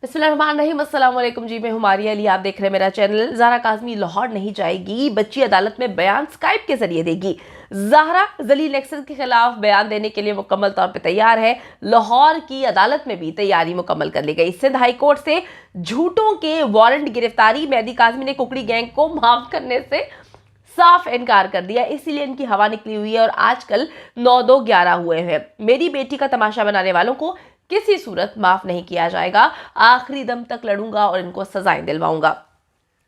बिस्मिल्लाहिर्रहमानिर्रहीम, अस्सलाम वालेकुम जी। मैं हूं मारिया अली, आप देख रहे हैं मेरा चैनल। ज़हरा काज़मी लाहौर नहीं जाएगी, बच्ची अदालत में बयान स्काइप के जरिए देगी। ज़हरा जलील नेक्सस के खिलाफ बयान देने के लिए मुकम्मल तौर पर तैयार है। लाहौर की अदालत में भी तैयारी मुकम्मल कर ली गई। सिंध हाई कोर्ट से झूठों के वारंट गिरफ्तारी, मेहदी काज़मी ने कुकड़ी गैंग को माफ करने से साफ इनकार कर दिया, इसीलिए इनकी हवा निकली हुई है और आजकल 9-2-11 हुए हैं। मेरी बेटी का तमाशा बनाने वालों को किसी सूरत माफ नहीं किया जाएगा। आखिरी दम तक लड़ूंगा और इनको सजाएं दिलवाऊंगा।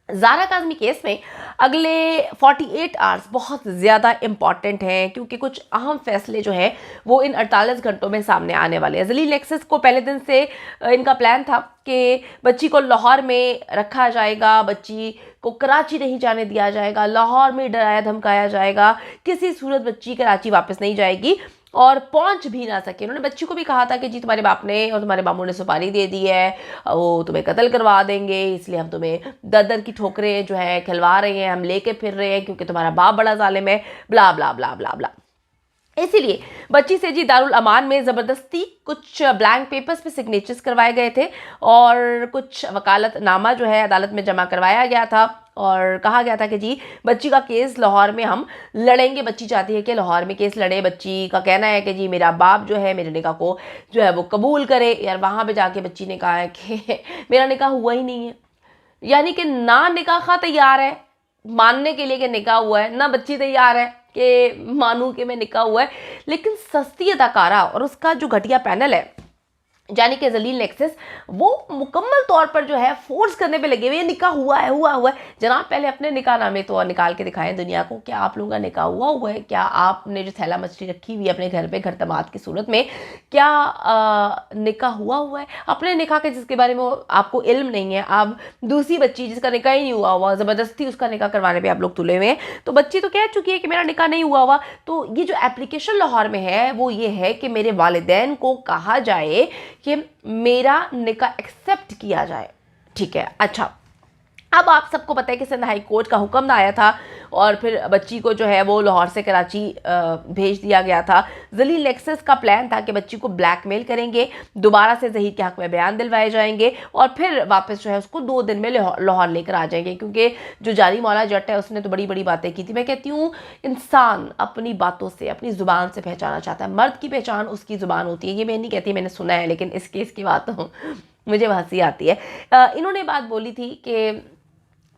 ज़हरा काज़मी केस में अगले 48 आवर्स बहुत ज़्यादा इंपॉर्टेंट हैं, क्योंकि कुछ अहम फैसले जो हैं वो इन 48 घंटों में सामने आने वाले हैं। जलील नेक्सस को पहले दिन से इनका प्लान था कि बच्ची को लाहौर में रखा जाएगा, बच्ची को कराची नहीं जाने दिया जाएगा, लाहौर में डराया धमकाया जाएगा, किसी सूरत बच्ची कराची वापस नहीं जाएगी और पहुंच भी ना सके। उन्होंने बच्ची को भी कहा था कि जी तुम्हारे बाप ने और तुम्हारे मामू ने सुपारी दे दी है, वो तुम्हें कत्ल करवा देंगे, इसलिए हम तुम्हें दर की ठोकरें जो है खिलवा रहे हैं, हम लेके फिर रहे हैं क्योंकि तुम्हारा बाप बड़ा जालिम है, ब्ला ब्ला ब्ला ब्ला ब्ला। इसीलिए बच्ची से जी दारुल अमान में ज़बरदस्ती कुछ ब्लैंक पेपर्स पे सिग्नेचर्स करवाए गए थे और कुछ वकालतनामा जो है अदालत में जमा करवाया गया था और कहा गया था कि जी बच्ची का केस लाहौर में हम लड़ेंगे। बच्ची चाहती है कि लाहौर में केस लड़े। बच्ची का कहना है कि जी मेरा बाप जो है मेरे निकाह को जो है वो कबूल करे। यार वहाँ पे जाके बच्ची ने कहा है कि मेरा निकाह हुआ ही नहीं है, यानी कि ना निकाह खा तैयार है मानने के लिए कि निकाह हुआ है, ना बच्ची तैयार है कि मानू कि मैं निकाह हुआ है। लेकिन सस्ती अदाकारा और उसका जो घटिया पैनल है यानी कि जलील नेक्सस, वो मुकम्मल तौर पर जो है फोर्स करने पे लगे हुए, निकाह हुआ है हुआ हुआ है। जनाब पहले अपने निकाह नामे तो निकाल के दिखाएं दुनिया को, क्या आप लोगों का निकाह हुआ हुआ है? क्या आपने जो थैला मछली रखी हुई है अपने घर पे घर तमाद की सूरत में, क्या निकाह हुआ हुआ है? अपने निकाह के जिसके बारे में आपको इल्म नहीं है, आप दूसरी बच्ची जिसका निकाह ही नहीं हुआ हुआ ज़बरदस्ती उसका निकाह करवाने पर आप लोग तुले हुए हैं। तो बच्ची तो कह चुकी है कि मेरा निकाह नहीं हुआ हुआ। तो ये जो एप्लीकेशन लाहौर में है वो ये है कि मेरे वालिदैन को कहा जाए कि मेरा निकाह एक्सेप्ट किया जाए। ठीक है, अच्छा अब आप सबको पता है कि सिंध हाई कोर्ट का हुक्म आया था और फिर बच्ची को जो है वो लाहौर से कराची भेज दिया गया था। जलील नेक्सस का प्लान था कि बच्ची को ब्लैकमेल करेंगे, दोबारा से ज़हीर के हक़ में बयान दिलवाए जाएंगे और फिर वापस जो है उसको 2 दिन में लाहौर लेकर आ जाएंगे, क्योंकि जो जारी मौला जट है उसने तो बड़ी बड़ी बातें की थी। मैं कहती हूँ इंसान अपनी बातों से अपनी ज़ुबान से पहचाना चाहता है। मर्द की पहचान उसकी ज़ुबान होती है। ये मैं नहीं कहती, मैंने सुना है, लेकिन इस केस की बात तो मुझे हंसी आती है। इन्होंने बात बोली थी कि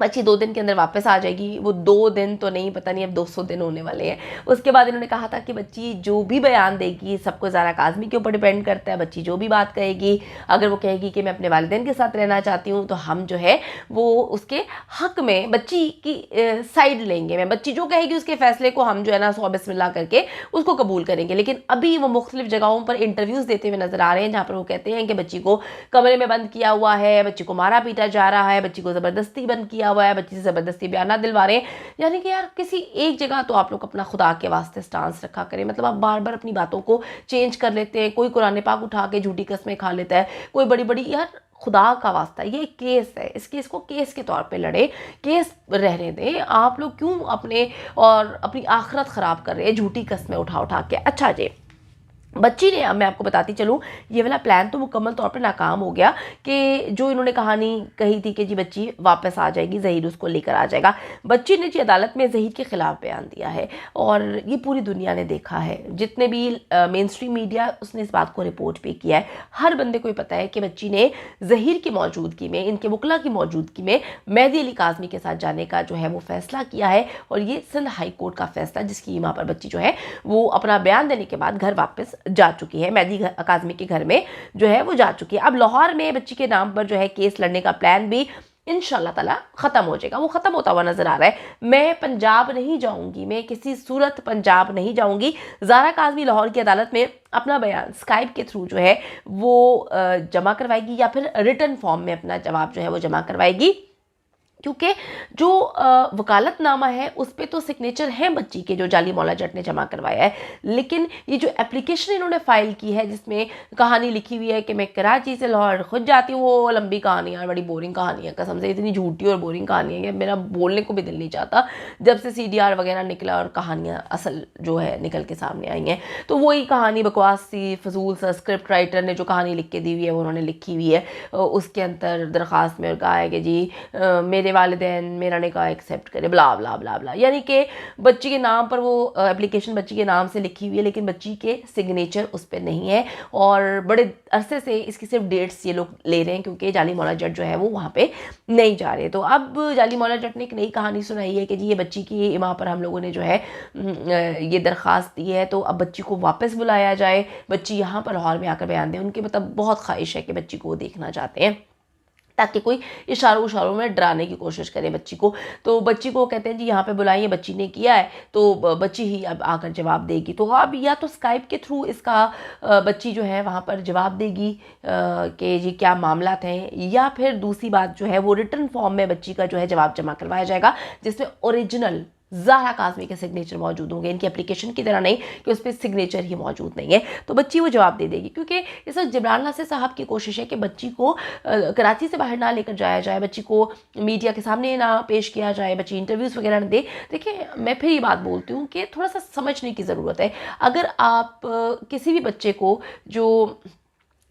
बच्ची 2 दिन के अंदर वापस आ जाएगी। वो 2 दिन तो नहीं, पता नहीं अब 200 दिन होने वाले हैं। उसके बाद इन्होंने कहा था कि बच्ची जो भी बयान देगी सबको ज़हरा काज़मी के ऊपर डिपेंड करता है। बच्ची जो भी बात कहेगी, अगर वो कहेगी कि मैं अपने वालिदैन के साथ रहना चाहती हूँ तो हम जो है वो उसके हक़ में बच्ची की साइड लेंगे। मैं बच्ची जो कहेगी उसके फ़ैसले को हम जो है ना सौ बिस्मिल्लाह करके उसको कबूल करेंगे। लेकिन अभी वो मुख्तलिफ जगहों पर इंटरव्यूज़ देते हुए नज़र आ रहे हैं जहाँ पर वो कहते हैं कि बच्ची को कमरे में बंद किया हुआ है, बच्ची को मारा पीटा जा रहा है, बच्ची को ज़बरदस्ती बंद किया हुआ है, बच्ची से ज़बरदस्ती बयान दिलवा रहे हैं। यानी कि यार किसी एक जगह तो आप लोग अपना खुदा के वास्ते स्टांस रखा करें। मतलब आप बार बार अपनी बातों को चेंज कर लेते हैं। कोई कुरान पाक उठा के झूठी कस्में खा लेता है, कोई बड़ी बड़ी, यार खुदा का वास्ता ये केस है, इस केस को केस के तौर पे लड़े, केस रहने दें। आप लोग क्यों अपने और अपनी आखिरत ख़राब कर रहे हैं झूठी कस्में उठा उठा के? अच्छा जी, बच्ची ने, अब मैं आपको बताती चलूँ, ये वाला प्लान तो मुकम्मल तौर पर नाकाम हो गया कि जो इन्होंने कहानी कही थी कि जी बच्ची वापस आ जाएगी, ज़हीर उसको लेकर आ जाएगा। बच्ची ने जी अदालत में ज़हीर के ख़िलाफ़ बयान दिया है और ये पूरी दुनिया ने देखा है। जितने भी मेन स्ट्रीम मीडिया उसने इस बात को रिपोर्ट भी किया है। हर बंदे को ये पता है कि बच्ची ने ज़हीर की मौजूदगी में, इनके वकला की मौजूदगी में मेहदी अली काज़मी के साथ जाने का जो है वो फ़ैसला किया है और ये सिंध हाई कोर्ट का फ़ैसला, जिसकी ईमा पर बच्ची जो है वो अपना बयान देने के बाद घर वापस जा चुकी है। मेहदी काज़मी के घर में जो है वो जा चुकी है। अब लाहौर में बच्ची के नाम पर जो है केस लड़ने का प्लान भी इंशाल्लाह ताला ख़त्म हो जाएगा। वो ख़त्म होता हुआ नज़र आ रहा है। मैं पंजाब नहीं जाऊंगी, मैं किसी सूरत पंजाब नहीं जाऊंगी। ज़हरा काज़मी लाहौर की अदालत में अपना बयान स्काइप के थ्रू जो है वो जमा करवाएगी या फिर रिटन फॉर्म में अपना जवाब जो है वो जमा करवाएगी। क्योंकि जो वकालतनामा है उस पे तो सिग्नेचर हैं बच्ची के जो जाली मौला जट ने जमा करवाया है, लेकिन ये जो एप्लीकेशन इन्होंने फाइल की है जिसमें कहानी लिखी हुई है कि मैं कराची से लाहौर खुद जाती हूँ, वो लंबी कहानी है, बड़ी बोरिंग कहानी है, कसम से इतनी झूठी और बोरिंग कहानी है कि मेरा बोलने को भी दिल नहीं चाहता जब से CDR वगैरह निकला और कहानियाँ असल जो है निकल के सामने आई हैं। तो वही कहानी बकवास सी फजूल सा स्क्रिप्ट राइटर ने जो कहानी लिख के दी हुई है वो उन्होंने लिखी हुई है। उसके अंदर दरख्वास्त में कहा है कि जी मेरे वालिदैन मेरा निकाह एक्सेप्ट करे, ब्ला ब्ला ब्ला ब्ला, यानी कि बच्ची के नाम पर वो एप्लीकेशन बच्ची के नाम से लिखी हुई है लेकिन बच्ची के सिग्नेचर उस पर नहीं है। और बड़े अरसे से इसकी सिर्फ डेट्स ये लोग ले रहे हैं क्योंकि जाली मौला जट जो है वो वहाँ पे नहीं जा रहे। तो अब जाली मौला जट ने एक नई कहानी सुनाई है कि जी ये बच्ची की इमाम पर हम लोगों ने जो है ये दरख्वास्त दी है, तो अब बच्ची को वापस बुलाया जाए, बच्ची यहाँ पर लाहौर में आकर बयान दें। उनकी मतलब बहुत ख्वाहिश है कि बच्ची को वो देखना चाहते हैं ताकि कोई इशारों में डराने की कोशिश करे बच्ची को। तो बच्ची को कहते हैं जी यहाँ पे बुलाइए, बच्ची ने किया है तो बच्ची ही अब आकर जवाब देगी। तो अब या तो स्काइप के थ्रू इसका बच्ची जो है वहाँ पर जवाब देगी कि जी क्या मामला हैं, या फिर दूसरी बात जो है वो रिटर्न फॉर्म में बच्ची का जो है जवाब जमा करवाया जाएगा जिसमें ओरिजिनल ज़हरा काज़मी के सिग्नेचर मौजूद होंगे, इनकी एप्लीकेशन की तरह नहीं कि उस पर सिग्नेचर ही मौजूद नहीं है। तो बच्ची वो जवाब दे देगी क्योंकि इस वक्त जिब्रान नासिर साहब की कोशिश है कि बच्ची को कराची से बाहर ना लेकर जाया जाए, बच्ची को मीडिया के सामने ना पेश किया जाए, बच्ची इंटरव्यूज़ वगैरह न दे। देखिए मैं फिर ये बात बोलती हूँ कि थोड़ा सा समझने की ज़रूरत है। अगर आप किसी भी बच्चे को जो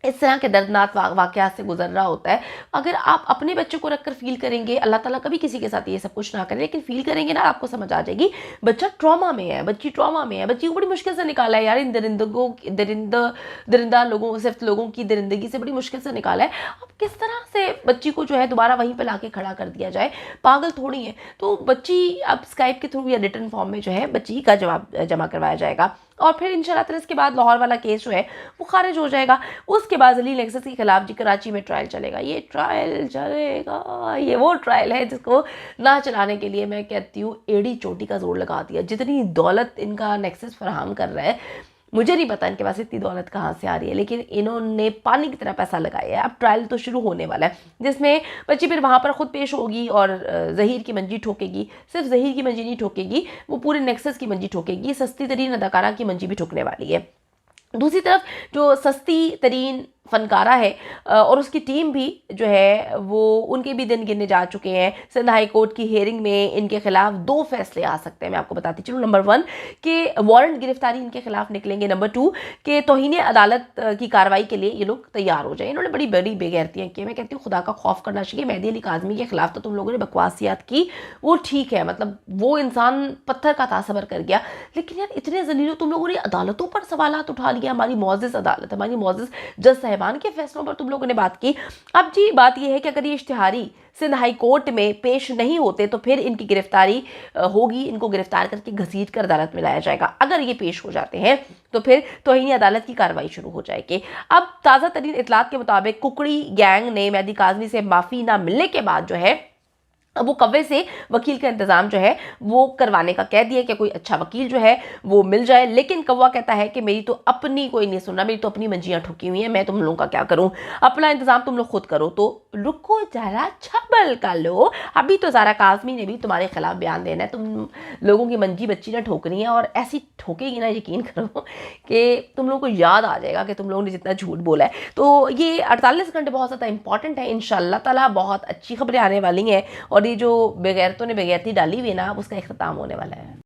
इस तरह के दर्दनाक वाक़यात से गुजर रहा होता है, अगर आप अपने बच्चों को रखकर फील करेंगे, अल्लाह ताला कभी किसी के साथ ये सब कुछ ना करे, लेकिन फील करेंगे ना, आपको समझ आ जाएगी बच्चा ट्रॉमा में है, बच्ची ट्रॉमा में है, बच्ची को बड़ी मुश्किल से निकाला है यार इन दरिंदा लोगों, सिर्फ लोगों की दरिंदगी से बड़ी मुश्किल से निकाला है। अब किस तरह से बच्ची को जो है दोबारा वहीं पर लाके खड़ा कर दिया जाए, पागल थोड़ी है। तो बच्ची अब स्काइप के थ्रू या रिटर्न फॉर्म में जो है बच्ची का जवाब जमा करवाया जाएगा और फिर इंशाल्लाह ताला इसके बाद लाहौर वाला केस जो है वो खारिज हो जाएगा। उसके बाद जलील नेक्सस के खिलाफ जी कराची में ट्रायल चलेगा। ये ट्रायल चलेगा, ये वो ट्रायल है जिसको ना चलाने के लिए मैं कहती हूँ एड़ी चोटी का जोर लगा दिया। जितनी दौलत इनका नेक्सस फराहम कर रहा है, मुझे नहीं पता इनके पास इतनी दौलत कहाँ से आ रही है, लेकिन इन्होंने पानी की तरह पैसा लगाया है। अब ट्रायल तो शुरू होने वाला है जिसमें बच्ची फिर वहाँ पर खुद पेश होगी और ज़हीर की मंजी ठोकेगी। सिर्फ ज़हीर की मंजी नहीं ठोकेगी, वो पूरे नेक्सस की मंजी ठोकेगी। सस्ती तरीन अदाकारा की मंजी भी ठोकने वाली है। दूसरी तरफ जो सस्ती तरीन फनकारा है और उसकी टीम भी जो है वो उनके भी दिन गिनने जा चुके हैं। सिंध हाई कोर्ट की हेयरिंग में इनके खिलाफ 2 फैसले आ सकते हैं, मैं आपको बताती चलूँ। नंबर 1 कि वारंट गिरफ्तारी इनके खिलाफ निकलेंगे। नंबर 2 कि तौहीन अदालत की कार्रवाई के लिए ये लोग तैयार हो जाए। इन्होंने बड़ी बड़ी बेगैरतियाँ की। मैं कहती हूँ खुदा का खौफ करना चाहिए। मेहदी अली काज़मी के खिलाफ तो तुम लोगों ने बकवासियात की, वो ठीक है, मतलब वो इंसान पत्थर का तासबर कर गया, लेकिन यार इतने जलीलो तुम लोगों ने अदालतों पर सवालात उठा लिया। हमारी मुअज़्ज़ज़ अदालत, हमारी मुअज़्ज़ज़ जज साहिबान के फैसलों पर तुम लोगों ने बात की। अब जी बात यह है कि अगर ये इश्तिहारी सिंध हाई कोर्ट में पेश नहीं होते तो फिर इनकी गिरफ्तारी होगी, इनको गिरफ्तार करके घसीट कर अदालत में लाया जाएगा। अगर ये पेश हो जाते हैं तो फिर तौहीन अदालत की कार्रवाई शुरू हो जाएगी। अब ताज़ा तरीन इतलात के मुताबिक कुकड़ी गैंग ने मेहदी काज़मी से माफ़ी ना मिलने के बाद जो है वो कव्वे से वकील का इंतज़ाम जो है वो करवाने का कह दिया कि कोई अच्छा वकील जो है वो मिल जाए। लेकिन कव्वा कहता है कि मेरी तो अपनी कोई नहीं सुन रहा, मेरी तो अपनी मंजियाँ ठुकी हुई हैं, मैं तुम लोगों का क्या करूं, अपना इंतज़ाम तुम लोग खुद करो। तो रुको जरा, छबल कर लो, अभी तो ज़ारा काज़मी ने भी तुम्हारे खिलाफ बयान देना है। तुम लोगों की मंजी बच्ची ने ठोकनी है और ऐसी ठोकेगी ना, यकीन करो कि तुम लोगों को याद आ जाएगा कि तुम लोगों ने जितना झूठ बोला है। तो ये 48 घंटे बहुत ज़्यादा इंपॉर्टेंट है। इंशाअल्लाह ताला बहुत अच्छी खबरें आने वाली हैं और ये जो बेगैरतों ने बेगैरती डाली हुई है ना, अब उसका इख्तिताम होने वाला है।